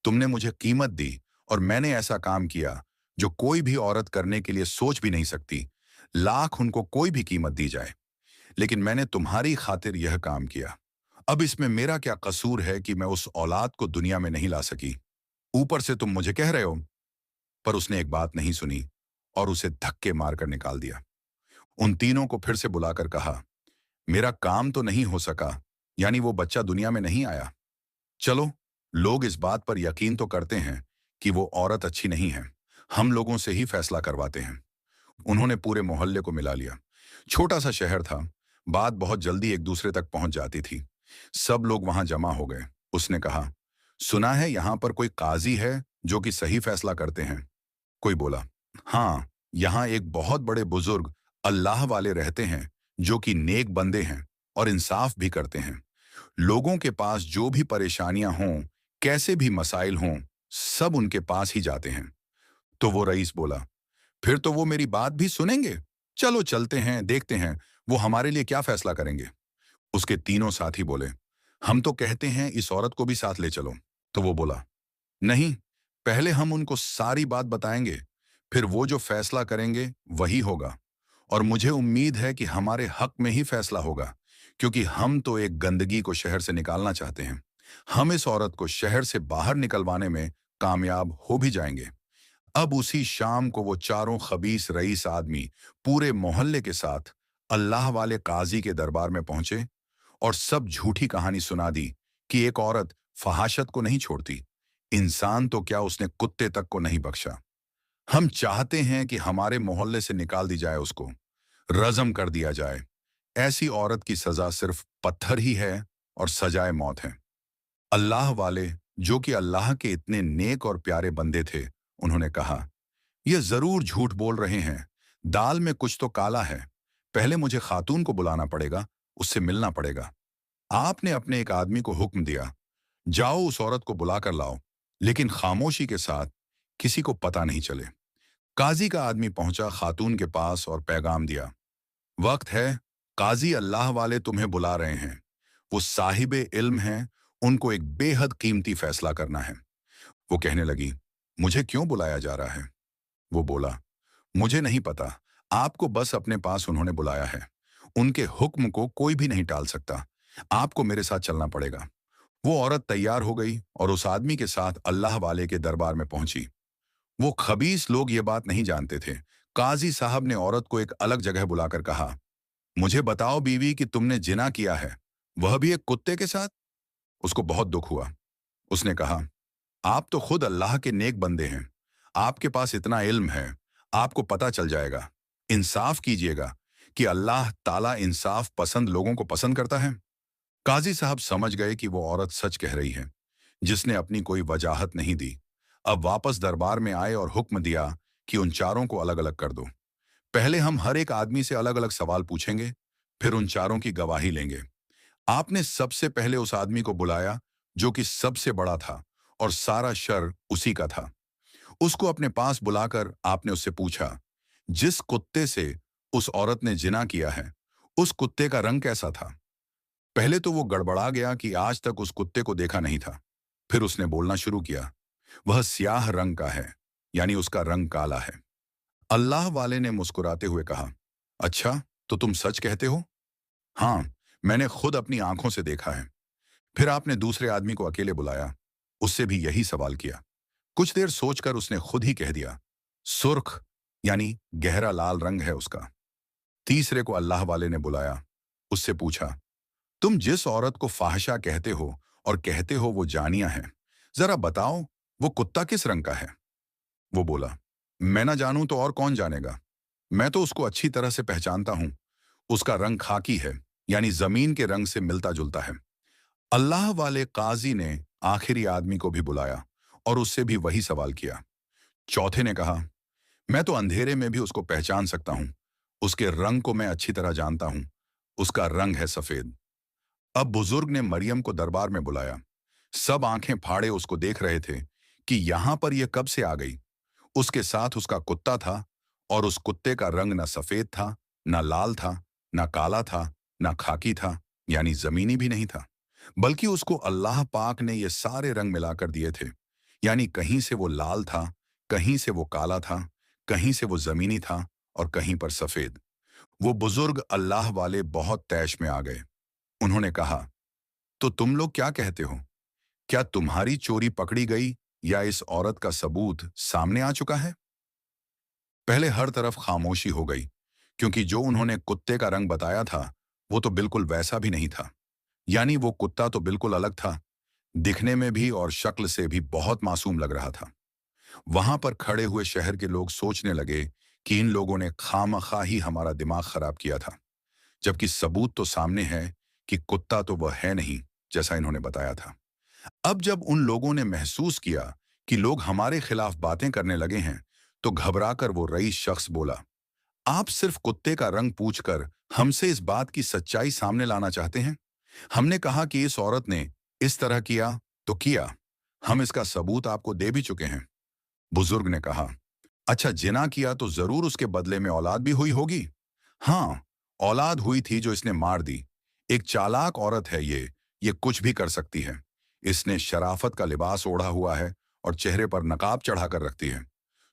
तुमने मुझे कीमत दी और मैंने ऐसा काम किया जो कोई भी औरत करने के लिए सोच भी नहीं सकती। लाख उनको कोई भी कीमत दी जाए, लेकिन मैंने तुम्हारी खातिर यह काम किया। अब इसमें मेरा क्या कसूर है कि मैं उस औलाद को दुनिया में नहीं ला सकी? ऊपर से तुम मुझे कह रहे हो। पर उसने एक बात नहीं सुनी और उसे धक्के मारकर निकाल दिया। उन तीनों को फिर से बुलाकर कहा, मेरा काम तो नहीं हो सका, यानी वो बच्चा दुनिया में नहीं आया। चलो, लोग इस बात पर यकीन तो करते हैं कि वो औरत अच्छी नहीं है। हम लोगों से ही फैसला करवाते हैं। उन्होंने पूरे मोहल्ले को मिला लिया। छोटा सा शहर था। बात बहुत जल्दी एक दूसरे तक पहुंच जाती थी। सब लोग वहां जमा हो गए। उसने कहा, सुना है यहां पर कोई काजी है जो कि सही फैसला करते हैं। कोई बोला, हाँ, यहाँ एक बहुत बड़े बुजुर्ग अल्लाह वाले रहते हैं जो कि नेक बंदे हैं और इंसाफ भी करते हैं। लोगों के पास जो भी परेशानियां हों, कैसे भी मसाइल हों, सब उनके पास ही जाते हैं। तो वो रईस बोला, फिर तो वो मेरी बात भी सुनेंगे। चलो चलते हैं, देखते हैं वो हमारे लिए क्या फैसला करेंगे। उसके तीनों साथी बोले, हम तो कहते हैं इस औरत को भी साथ ले चलो। तो वो बोला, नहीं, पहले हम उनको सारी बात बताएंगे, फिर वो जो फैसला करेंगे वही होगा। और मुझे उम्मीद है कि हमारे हक में ही फैसला होगा, क्योंकि हम तो एक गंदगी को शहर से निकालना चाहते हैं। हम इस औरत को शहर से बाहर निकलवाने में कामयाब हो भी जाएंगे। अब उसी शाम को वो चारों खबीस रईस आदमी पूरे मोहल्ले के साथ अल्लाह वाले काजी के दरबार में पहुंचे और सब झूठी कहानी सुना दी कि एक औरत फहाशत को नहीं छोड़ती। इंसान तो क्या, उसने कुत्ते तक को नहीं बख्शा। हम चाहते हैं कि हमारे मोहल्ले से निकाल दी जाए, उसको रज़म कर दिया जाए। ऐसी औरत की सजा सिर्फ पत्थर ही है और सजाए मौत है। अल्लाह वाले, जो कि अल्लाह के इतने नेक और प्यारे बंदे थे, उन्होंने कहा, यह जरूर झूठ बोल रहे हैं। दाल में कुछ तो काला है। पहले मुझे खातून को बुलाना पड़ेगा, उससे मिलना पड़ेगा। आपने अपने एक आदमी को हुक्म दिया, जाओ उस औरत को बुलाकर लाओ, लेकिन खामोशी के साथ, किसी को पता नहीं चले। काजी का आदमी पहुंचा खातून के पास और पैगाम दिया, वक्त है, काजी अल्लाह वाले तुम्हें बुला रहे हैं। वो साहिबे इल्म हैं, उनको एक बेहद कीमती फैसला करना है। वो कहने लगी, मुझे क्यों बुलाया जा रहा है? वो बोला, मुझे नहीं पता, आपको बस अपने पास उन्होंने बुलाया है। उनके हुक्म को कोई भी नहीं टाल सकता। आपको मेरे साथ चलना पड़ेगा। वो औरत तैयार हो गई और उस आदमी के साथ अल्लाह वाले के दरबार में पहुंची। वो खबीस लोग ये बात नहीं जानते थे। काजी साहब ने औरत को एक अलग जगह बुलाकर कहा, मुझे बताओ बीवी कि तुमने जिना किया है, वह भी एक कुत्ते के साथ। उसको बहुत दुख हुआ। उसने कहा, आप तो खुद अल्लाह के नेक बंदे हैं, आपके पास इतना इल्म है, आपको पता चल जाएगा। इंसाफ कीजिएगा कि अल्लाह ताला इंसाफ पसंद लोगों को पसंद करता है। काजी साहब समझ गए कि वो औरत सच कह रही है, जिसने अपनी कोई वजाहत नहीं दी। अब वापस दरबार में आए और हुक्म दिया कि उन चारों को अलग अलग कर दो। पहले हम हर एक आदमी से अलग अलग सवाल पूछेंगे, फिर उन चारों की गवाही लेंगे। आपने सबसे पहले उस आदमी को बुलाया जो कि सबसे बड़ा था और सारा शर उसी का था। उसको अपने पास बुलाकर आपने उससे पूछा, जिस कुत्ते से उस औरत ने जिना किया है, उस कुत्ते का रंग कैसा था? पहले तो वो गड़बड़ा गया कि आज तक उस कुत्ते को देखा नहीं था। फिर उसने बोलना शुरू किया, वह स्याह रंग का है, यानी उसका रंग काला है। अल्लाह वाले ने मुस्कुराते हुए कहा, अच्छा, तो तुम सच कहते हो? हाँ, मैंने खुद अपनी आंखों से देखा है। फिर आपने दूसरे आदमी को अकेले बुलाया, उससे भी यही सवाल किया। कुछ देर सोचकर उसने खुद ही कह दिया, सुर्ख, यानी गहरा लाल रंग है उसका। तीसरे को अल्लाह वाले ने बुलाया, उससे पूछा, तुम जिस औरत को फाहशा कहते हो और कहते हो वो जानिया है, जरा बताओ वो कुत्ता किस रंग का है? वो बोला, मैं ना जानूं तो और कौन जानेगा? मैं तो उसको अच्छी तरह से पहचानता हूं। उसका रंग खाकी है, यानी जमीन के रंग से मिलता जुलता है। अल्लाह वाले काजी ने आखिरी आदमी को भी बुलाया और उससे भी वही सवाल किया। चौथे ने कहा, मैं तो अंधेरे में भी उसको पहचान सकता हूं। उसके रंग को मैं अच्छी तरह जानता हूं। उसका रंग है सफेद। अब बुजुर्ग ने मरियम को दरबार में बुलाया। सब आंखें फाड़े उसको देख रहे थे कि यहां पर यह कब से आ गई। उसके साथ उसका कुत्ता था और उस कुत्ते का रंग न सफेद था, न लाल था, न काला था, न खाकी था, यानी जमीनी भी नहीं था, बल्कि उसको अल्लाह पाक ने ये सारे रंग मिलाकर दिए थे। यानी कहीं से वो लाल था, कहीं से वो काला था, कहीं से वो जमीनी था और कहीं पर सफेद। वो बुजुर्ग अल्लाह वाले बहुत तैश में आ गए। उन्होंने कहा, तो तुम लोग क्या कहते हो? क्या तुम्हारी चोरी पकड़ी गई या इस औरत का सबूत सामने आ चुका है? पहले हर तरफ खामोशी हो गई, क्योंकि जो उन्होंने कुत्ते का रंग बताया था वो तो बिल्कुल वैसा भी नहीं था। यानी वो कुत्ता तो बिल्कुल अलग था, दिखने में भी और शक्ल से भी बहुत मासूम लग रहा था। वहां पर खड़े हुए शहर के लोग सोचने लगे कि इन लोगों ने खामखा ही हमारा दिमाग खराब किया था, जबकि सबूत तो सामने है कि कुत्ता तो वह है नहीं जैसा इन्होंने बताया था। अब जब उन लोगों ने महसूस किया कि लोग हमारे खिलाफ बातें करने लगे हैं, तो घबराकर वो रईस शख्स बोला, आप सिर्फ कुत्ते का रंग पूछकर हमसे इस बात की सच्चाई सामने लाना चाहते हैं? हमने कहा कि इस औरत ने इस तरह किया तो किया। हम इसका सबूत आपको दे भी चुके हैं। बुजुर्ग ने कहा, अच्छा, जिना किया तो जरूर उसके बदले में औलाद भी हुई होगी? हाँ, औलाद हुई थी जो इसने मार दी। एक चालाक औरत है ये कुछ भी कर सकती है। इसने शराफत का लिबास ओढ़ा हुआ है और चेहरे पर नकाब चढ़ाकर रखती है।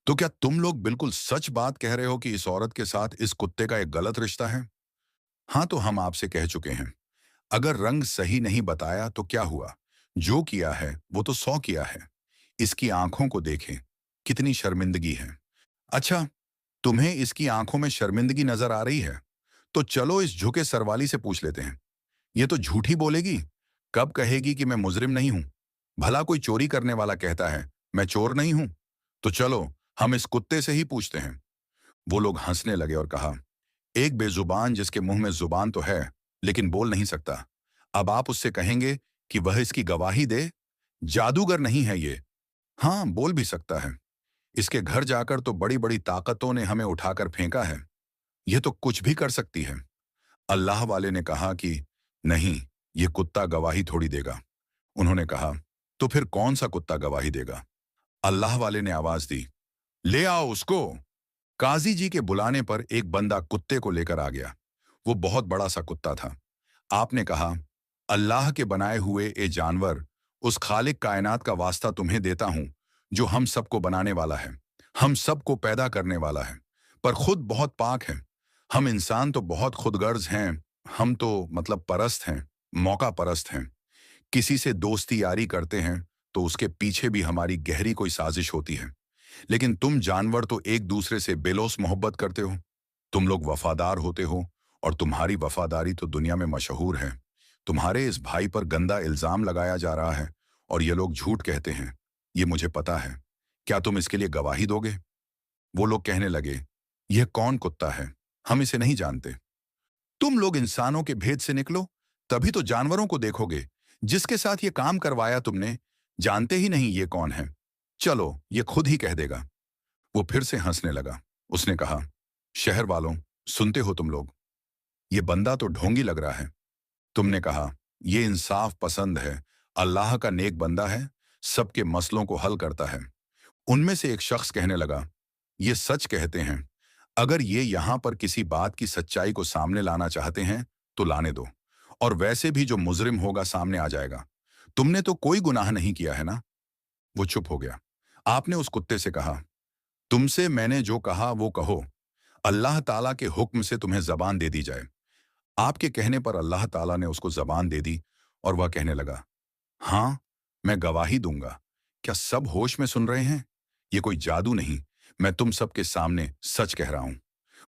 तो क्या तुम लोग बिल्कुल सच बात कह रहे हो कि इस औरत के साथ इस कुत्ते का एक गलत रिश्ता है? हाँ, तो हम आपसे कह चुके हैं, अगर रंग सही नहीं बताया तो क्या हुआ? जो किया है वो तो 100 किया है। इसकी आंखों को देखें, कितनी शर्मिंदगी है। अच्छा, तुम्हें इसकी आंखों में शर्मिंदगी नजर आ रही है? तो चलो इस झुके सरवाली से पूछ लेते हैं। ये तो झूठी बोलेगी। कब कहेगी कि मैं मुजरिम नहीं हूं? भला कोई चोरी करने वाला कहता है मैं चोर नहीं हूं? तो चलो हम इस कुत्ते से ही पूछते हैं। वो लोग हंसने लगे और कहा, एक बेजुबान जिसके मुंह में जुबान तो है लेकिन बोल नहीं सकता। अब आप उससे कहेंगे कि वह इसकी गवाही दे? जादूगर नहीं है ये। हाँ, बोल भी सकता है। इसके घर जाकर तो बड़ी बड़ी ताकतों ने हमें उठाकर फेंका है। ये तो कुछ भी कर सकती है। अल्लाह वाले ने कहा कि नहीं, ये कुत्ता गवाही थोड़ी देगा। उन्होंने कहा, तो फिर कौन सा कुत्ता गवाही देगा? अल्लाह वाले ने आवाज दी, ले आओ उसको। काजी जी के बुलाने पर एक बंदा कुत्ते को लेकर आ गया। वो बहुत बड़ा सा कुत्ता था। आपने कहा, अल्लाह के बनाए हुए ए जानवर, उस खालिक कायनात का वास्ता तुम्हें देता हूं जो हम सबको बनाने वाला है, हम सबको पैदा करने वाला है, पर खुद बहुत पाक है। हम इंसान तो बहुत खुदगर्ज हैं। हम तो मतलब परस्त हैं, मौका परस्त हैं। किसी से दोस्ती यारी करते हैं तो उसके पीछे भी हमारी गहरी कोई साजिश होती है। लेकिन तुम जानवर तो एक दूसरे से बेलौस मोहब्बत करते हो। तुम लोग वफादार होते हो और तुम्हारी वफादारी तो दुनिया में मशहूर है। तुम्हारे इस भाई पर गंदा इल्जाम लगाया जा रहा है और ये लोग झूठ कहते हैं। ये मुझे पता है। क्या तुम इसके लिए गवाही दोगे? वो लोग कहने लगे, यह कौन कुत्ता है? हम इसे नहीं जानते। तुम लोग इंसानों के भेद से निकलो, तभी तो जानवरों को देखोगे। जिसके साथ ये काम करवाया तुमने, जानते ही नहीं ये कौन है। चलो, ये खुद ही कह देगा। वो फिर से हंसने लगा। उसने कहा, शहर वालों, सुनते हो तुम लोग? ये बंदा तो ढोंगी लग रहा है। तुमने कहा, ये इंसाफ पसंद है, अल्लाह का नेक बंदा है, सबके मसलों को हल करता है। उनमें से एक शख्स कहने लगा, ये सच कहते हैं। अगर ये यहां पर किसी बात की सच्चाई को सामने लाना चाहते हैं तो लाने दो, और वैसे भी जो मुजरिम होगा सामने आ जाएगा। तुमने तो कोई गुनाह नहीं किया है ना? वो चुप हो गया। आपने उस कुत्ते से कहा, तुमसे मैंने जो कहा वो कहो। अल्लाह ताला के हुक्म से तुम्हें जबान दे दी जाए। आपके कहने पर अल्लाह ताला ने उसको जबान दे दी और वह कहने लगा, हाँ, मैं गवाही दूंगा। क्या सब होश में सुन रहे हैं? ये कोई जादू नहीं, मैं तुम सबके सामने सच कह रहा हूं।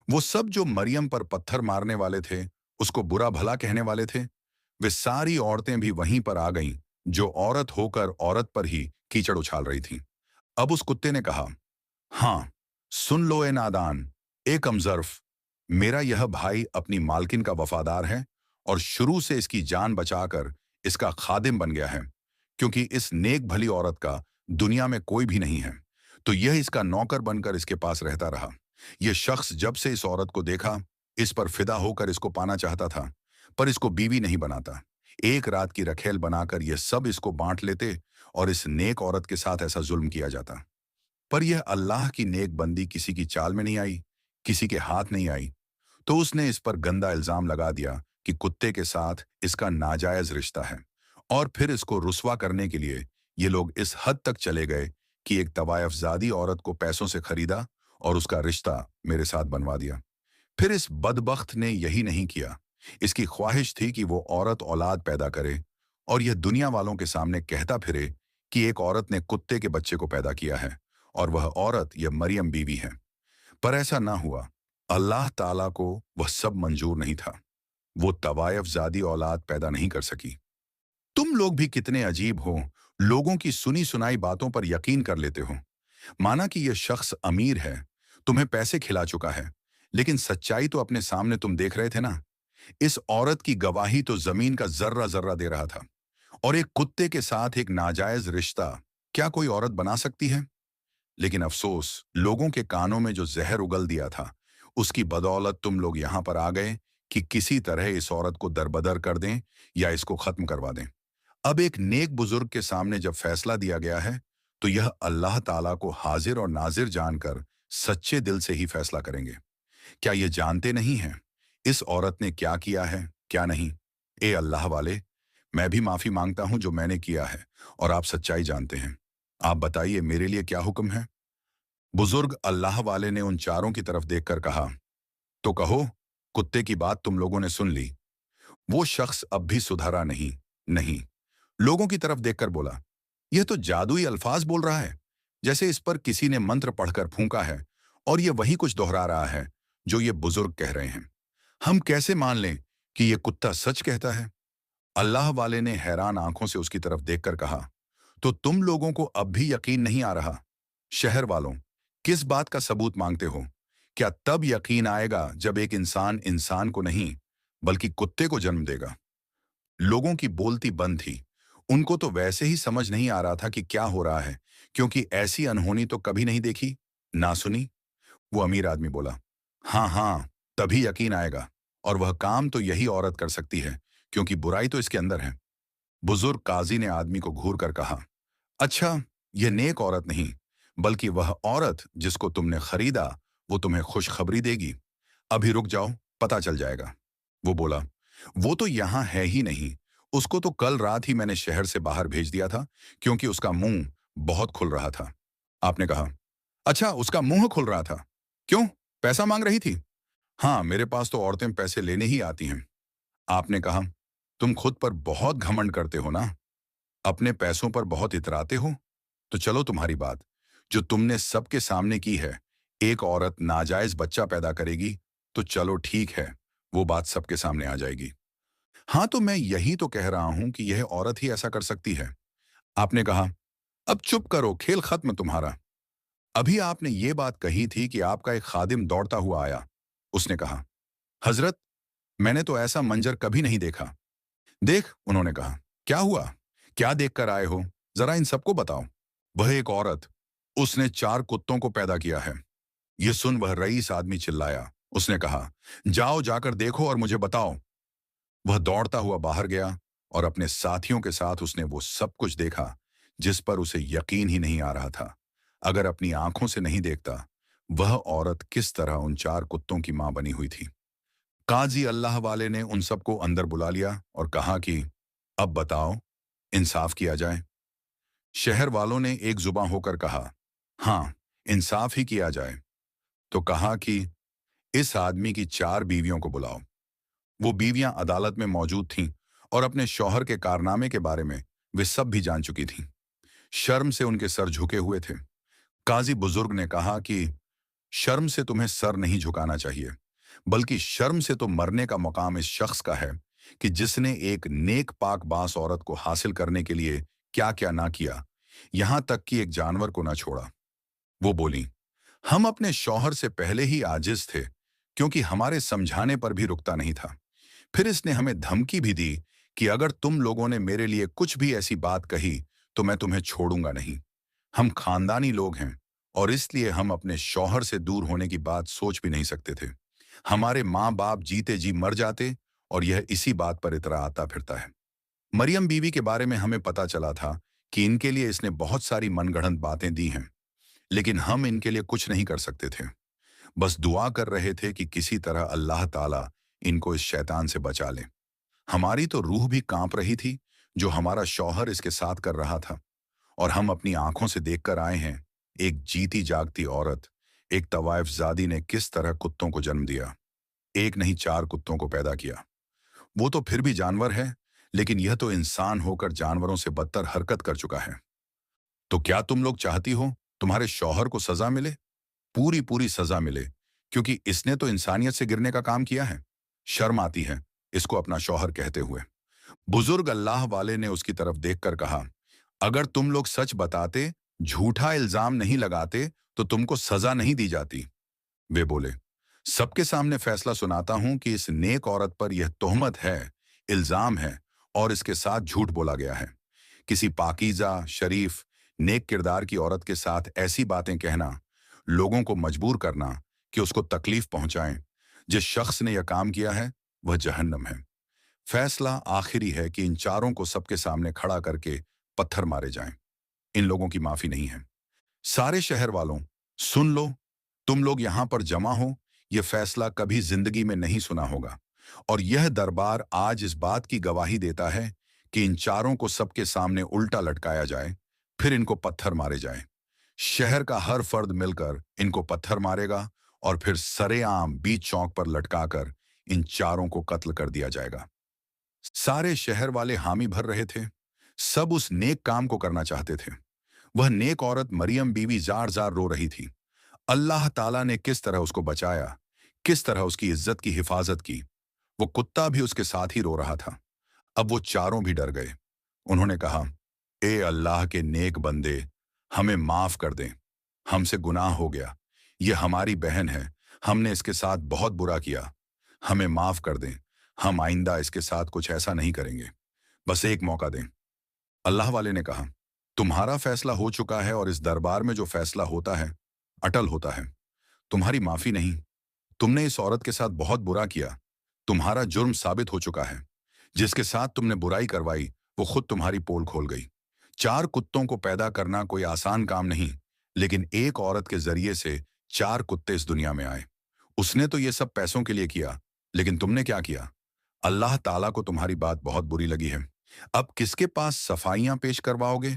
वो सब जो मरियम पर पत्थर मारने वाले थे, उसको बुरा भला कहने वाले थे, वे सारी औरतें भी वहीं पर आ गईं, जो औरत होकर औरत पर ही कीचड़ उछाल रही थीं। अब उस कुत्ते ने कहा, हाँ, सुन लो ए नादान, ए कमजर्फ। मेरा यह भाई अपनी मालकिन का वफादार है और शुरू से इसकी जान बचाकर इसका खादिम बन गया है, क्योंकि इस नेक भली औरत का दुनिया में कोई भी नहीं है, तो यह इसका नौकर बनकर इसके पास रहता रहा। यह शख्स जब से इस औरत को देखा, इस पर फिदा होकर इसको पाना चाहता था, पर इसको बीवी नहीं बनाता। एक रात की रखेल बनाकर यह सब इसको बांट लेते और इस नेक औरत के साथ ऐसा जुल्म किया जाता। पर यह अल्लाह की नेक बंदी किसी की चाल में नहीं आई, किसी के हाथ नहीं आई, तो उसने इस पर गंदा इल्जाम लगा दिया कि कुत्ते के साथ इसका नाजायज रिश्ता है। और फिर इसको रुस्वा करने के लिए ये लोग इस हद तक चले गए कि एक तवायफजादी औरत को पैसों से खरीदा और उसका रिश्ता मेरे साथ बनवा दिया। फिर इस बदबख्त ने यही नहीं किया। इसकी ख्वाहिश थी कि वो औरत औलाद पैदा करे और यह दुनिया वालों के सामने कहता फिरे कि एक औरत ने कुत्ते के बच्चे को पैदा किया है और वह औरत यह मरियम बीवी है। पर ऐसा ना हुआ। अल्लाह ताला को वह सब मंजूर नहीं था। वो तवायफजादी औलाद पैदा नहीं कर सकी। तुम लोग भी कितने अजीब हो, लोगों की सुनी सुनाई बातों पर यकीन कर लेते हो। माना कि यह शख्स अमीर है, तुम्हें पैसे खिला चुका है, लेकिन सच्चाई तो अपने सामने तुम देख रहे थे ना। इस औरत की गवाही तो जमीन का जर्रा जर्रा दे रहा था, और एक कुत्ते के साथ एक नाजायज रिश्ता क्या कोई औरत बना सकती है? लेकिन अफसोस, लोगों के कानों में जो जहर उगल दिया था, उसकी बदौलत तुम लोग यहां पर आ गए कि किसी तरह इस औरत को दरबदर कर दें या इसको खत्म करवा दें। अब एक नेक बुजुर्ग के सामने जब फैसला दिया गया है, तो यह अल्लाह ताला को हाजिर और नाजिर जानकर सच्चे दिल से ही फैसला करेंगे। क्या ये जानते नहीं हैं इस औरत ने क्या किया है, क्या नहीं? ए अल्लाह वाले, मैं भी माफी मांगता हूं जो मैंने किया है, और आप सच्चाई जानते हैं। आप बताइए मेरे लिए क्या हुक्म है? बुजुर्ग अल्लाह वाले ने उन चारों की तरफ देखकर कहा, तो कहो, कुत्ते की बात तुम लोगों ने सुन ली। वो शख्स अब भी सुधरा नहीं। नहीं, लोगों की तरफ देखकर बोला, यह तो जादुई अल्फाज बोल रहा है, जैसे इस पर किसी ने मंत्र पढ़कर फूंका है, और ये वही कुछ दोहरा रहा है जो ये बुजुर्ग कह रहे हैं। हम कैसे मान लें कि ये कुत्ता सच कहता है? अल्लाह वाले ने हैरान आंखों से उसकी तरफ देखकर कहा, तो तुम लोगों को अब भी यकीन नहीं आ रहा? शहर वालों, किस बात का सबूत मांगते हो? क्या तब यकीन आएगा जब एक इंसान इंसान को नहीं, बल्कि कुत्ते को जन्म देगा? लोगों की बोलती बंद थी। उनको तो वैसे ही समझ नहीं आ रहा था कि क्या हो रहा है, क्योंकि ऐसी अनहोनी तो कभी नहीं देखी, ना सुनी। वो अमीर आदमी बोला, हाँ हाँ, तभी यकीन आएगा, और वह काम तो यही औरत कर सकती है, क्योंकि बुराई तो इसके अंदर है। बुजुर्ग काजी ने आदमी को घूर कर कहा, अच्छा, यह नेक औरत नहीं, बल्कि वह औरत जिसको तुमने खरीदा, वो तुम्हें खुशखबरी देगी। अभी रुक जाओ, पता चल जाएगा। वो बोला, वो तो यहां है ही नहीं। उसको तो कल रात ही मैंने शहर से बाहर भेज दिया था, क्योंकि उसका मुंह बहुत खुल रहा था। आपने कहा, अच्छा, उसका मुंह खुल रहा था? क्यों, पैसा मांग रही थी? हाँ, मेरे पास तो औरतें पैसे लेने ही आती हैं। आपने कहा, तुम खुद पर बहुत घमंड करते हो ना। अपने पैसों पर बहुत इतराते हो? तो चलो तुम्हारी बात, जो तुमने सबके सामने की है, एक औरत नाजायज बच्चा पैदा करेगी, तो चलो ठीक है, वो बात सबके सामने आ जाएगी। हाँ, तो मैं यही तो कह रहा हूं कि यह औरत ही ऐसा कर सकती है। आपने कहा, अब चुप करो, खेल खत्म तुम्हारा। अभी आपने ये बात कही थी कि आपका एक खादिम दौड़ता हुआ आया। उसने कहा, हजरत, मैंने तो ऐसा मंजर कभी नहीं देखा। देख, उन्होंने कहा, क्या हुआ? क्या देखकर आए हो? जरा इन सबको बताओ। वह एक औरत, उसने 4 कुत्तों को पैदा किया है। ये सुन वह रईस आदमी चिल्लाया। उसने कहा, जाओ जाकर देखो और मुझे बताओ। वह दौड़ता हुआ बाहर गया और अपने साथियों के साथ उसने वो सब कुछ देखा जिस पर उसे यकीन ही नहीं आ रहा था। अगर अपनी आंखों से नहीं देखता, वह औरत किस तरह उन 4 कुत्तों की मां बनी हुई थी। काजी अल्लाह वाले ने उन सबको अंदर बुला लिया और कहा कि अब बताओ, इंसाफ किया जाए। शहर वालों ने एक जुबां होकर कहा, हाँ, इंसाफ ही किया जाए। तो कहा कि इस आदमी की 4 बीवियों को बुलाओ। वो बीवियां अदालत में मौजूद थीं और अपने शौहर के कारनामे के बारे में वे सब भी जान चुकी थीं। शर्म से उनके सर झुके हुए थे। काजी बुजुर्ग ने कहा कि शर्म से तुम्हें सर नहीं झुकाना चाहिए, बल्कि शर्म से तो मरने का मकाम इस शख्स का है कि जिसने एक नेक पाक बास औरत को हासिल करने के लिए क्या क्या ना किया, यहां तक कि एक जानवर को ना छोड़ा। वो बोली, हम अपने शौहर से पहले ही आजिज थे, क्योंकि हमारे समझाने पर भी रुकता नहीं था। फिर इसने हमें धमकी भी दी कि अगर तुम लोगों ने मेरे लिए कुछ भी ऐसी बात कही तो मैं तुम्हें छोड़ूंगा नहीं। हम खानदानी लोग हैं और इसलिए हम अपने शौहर से दूर होने की बात सोच भी नहीं सकते थे। हमारे माँ बाप जीते जी मर जाते और यह इसी बात पर इतरा आता फिरता है। मरियम बीवी के बारे में हमें पता चला था कि इनके लिए इसने बहुत सारी मनगढ़ंत बातें दी हैं, लेकिन हम इनके लिए कुछ नहीं कर सकते थे। बस दुआ कर रहे थे कि किसी तरह अल्लाह ताला इनको इस शैतान से बचा ले। हमारी तो रूह भी कांप रही थी जो हमारा शौहर इसके साथ कर रहा था, और हम अपनी आंखों से देखकर आए हैं एक जीती जागती औरत, एक तवाइफजादी ने किस तरह कुत्तों को जन्म दिया। एक नहीं 4 कुत्तों को पैदा किया। वो तो फिर भी जानवर है, लेकिन यह तो इंसान होकर जानवरों से बदतर हरकत कर चुका है। तो क्या तुम लोग चाहती हो तुम्हारे शौहर को सजा मिले? पूरी पूरी सजा मिले, क्योंकि इसने तो इंसानियत से गिरने का काम किया है। शर्म आती है इसको अपना शौहर कहते हुए। बुजुर्ग अल्लाह वाले ने उसकी तरफ देखकर कहा, अगर तुम लोग सच बताते, झूठा इल्जाम नहीं लगाते, तो तुमको सजा नहीं दी जाती। वे बोले, सबके सामने फैसला सुनाता हूं कि इस नेक औरत पर यह तोहमत है, इल्जाम है, और इसके साथ झूठ बोला गया है। किसी पाकीज़ा, शरीफ, नेक किरदार की औरत के साथ ऐसी बातें कहना, लोगों को मजबूर करना कि उसको तकलीफ पहुंचाएं। जिस शख्स ने यह काम किया है, वह जहन्नम है। फैसला आखिरी है कि इन चारों को सबके सामने खड़ा करके पत्थर मारे जाएं। इन लोगों की माफी नहीं है। सारे शहर वालों, सुन लो, तुम लोग यहां पर जमा हो, यह फैसला कभी जिंदगी में नहीं सुना होगा। और यह दरबार आज इस बात की गवाही देता है कि इन चारों को सबके सामने उल्टा लटकाया जाए, फिर इनको पत्थर मारे जाए। शहर का हर फर्द मिलकर इनको पत्थर मारेगा और फिर सरेआम बीच चौक पर लटकाकर इन चारों को कत्ल कर दिया जाएगा। सारे शहर वाले हामी भर रहे थे। सब उस नेक काम को करना चाहते थे। वह नेक औरत मरियम बीवी जार जार रो रही थी। अल्लाह ताला ने किस तरह उसको बचाया, किस तरह उसकी इज्जत की हिफाजत की। वो कुत्ता भी उसके साथ ही रो रहा था। अब वो चारों भी डर गए। उन्होंने कहा, ए अल्लाह के नेक बंदे, हमें माफ कर दें। हमसे गुनाह हो गया। ये हमारी बहन है। हमने इसके साथ बहुत बुरा किया। हमें माफ कर दें। हम आइंदा इसके साथ कुछ ऐसा नहीं करेंगे। बस एक मौका दें। अल्लाह वाले ने कहा, तुम्हारा फैसला हो चुका है और इस दरबार में जो फैसला होता है, अटल होता है। तुम्हारी माफी नहीं। तुमने इस औरत के साथ बहुत बुरा किया। तुम्हारा जुर्म साबित हो चुका है। जिसके साथ तुमने बुराई करवाई, वो खुद तुम्हारी पोल खोल गई। 4 कुत्तों को पैदा करना कोई आसान काम नहीं, लेकिन एक औरत के जरिए से 4 कुत्ते इस दुनिया में आए। उसने तो ये सब पैसों के लिए किया, लेकिन तुमने क्या किया? अल्लाह ताला को तुम्हारी बात बहुत बुरी लगी है। अब किसके पास सफाइयां पेश करवाओगे?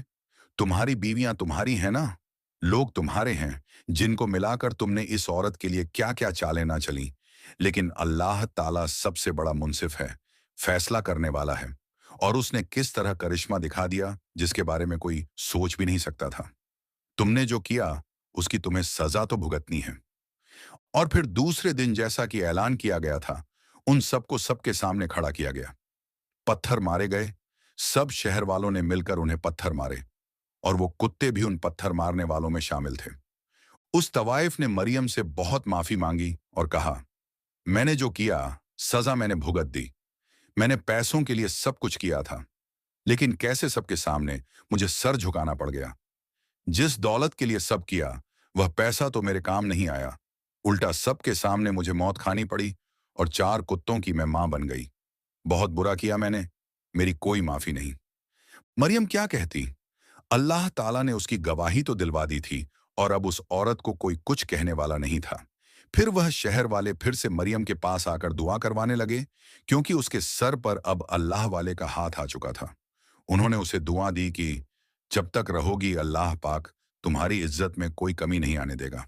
तुम्हारी बीवियां तुम्हारी हैं ना? लोग तुम्हारे हैं, जिनको मिलाकर तुमने इस औरत के लिए क्या क्या चालें ना चली। लेकिन अल्लाह ताला सबसे बड़ा मुंसिफ है, फैसला करने वाला है। और उसने किस तरह करिश्मा दिखा दिया जिसके बारे में कोई सोच भी नहीं सकता था। तुमने जो किया उसकी तुम्हें सजा तो भुगतनी है। और फिर दूसरे दिन जैसा कि ऐलान किया गया था, उन सबको सबके सामने खड़ा किया गया। पत्थर मारे गए। सब शहर वालों ने मिलकर उन्हें पत्थर मारे और वो कुत्ते भी उन पत्थर मारने वालों में शामिल थे। उस तवाइफ ने मरियम से बहुत माफी मांगी और कहा, मैंने जो किया, सजा मैंने भुगत दी। मैंने पैसों के लिए सब कुछ किया था, लेकिन कैसे सबके सामने मुझे सर झुकाना पड़ गया। जिस दौलत के लिए सब किया, वह पैसा तो मेरे काम नहीं आया। उल्टा सबके सामने मुझे मौत खानी पड़ी और 4 कुत्तों की मैं मां बन गई। बहुत बुरा किया मैंने, मेरी कोई माफी नहीं। मरियम क्या कहती? अल्लाह ताला ने उसकी गवाही तो दिलवा दी थी और अब उस औरत को कोई कुछ कहने वाला नहीं था। फिर वह शहर वाले फिर से मरियम के पास आकर दुआ करवाने लगे, क्योंकि उसके सर पर अब अल्लाह वाले का हाथ आ चुका था। उन्होंने उसे दुआ दी कि जब तक रहोगी अल्लाह पाक तुम्हारी इज्जत में कोई कमी नहीं आने देगा।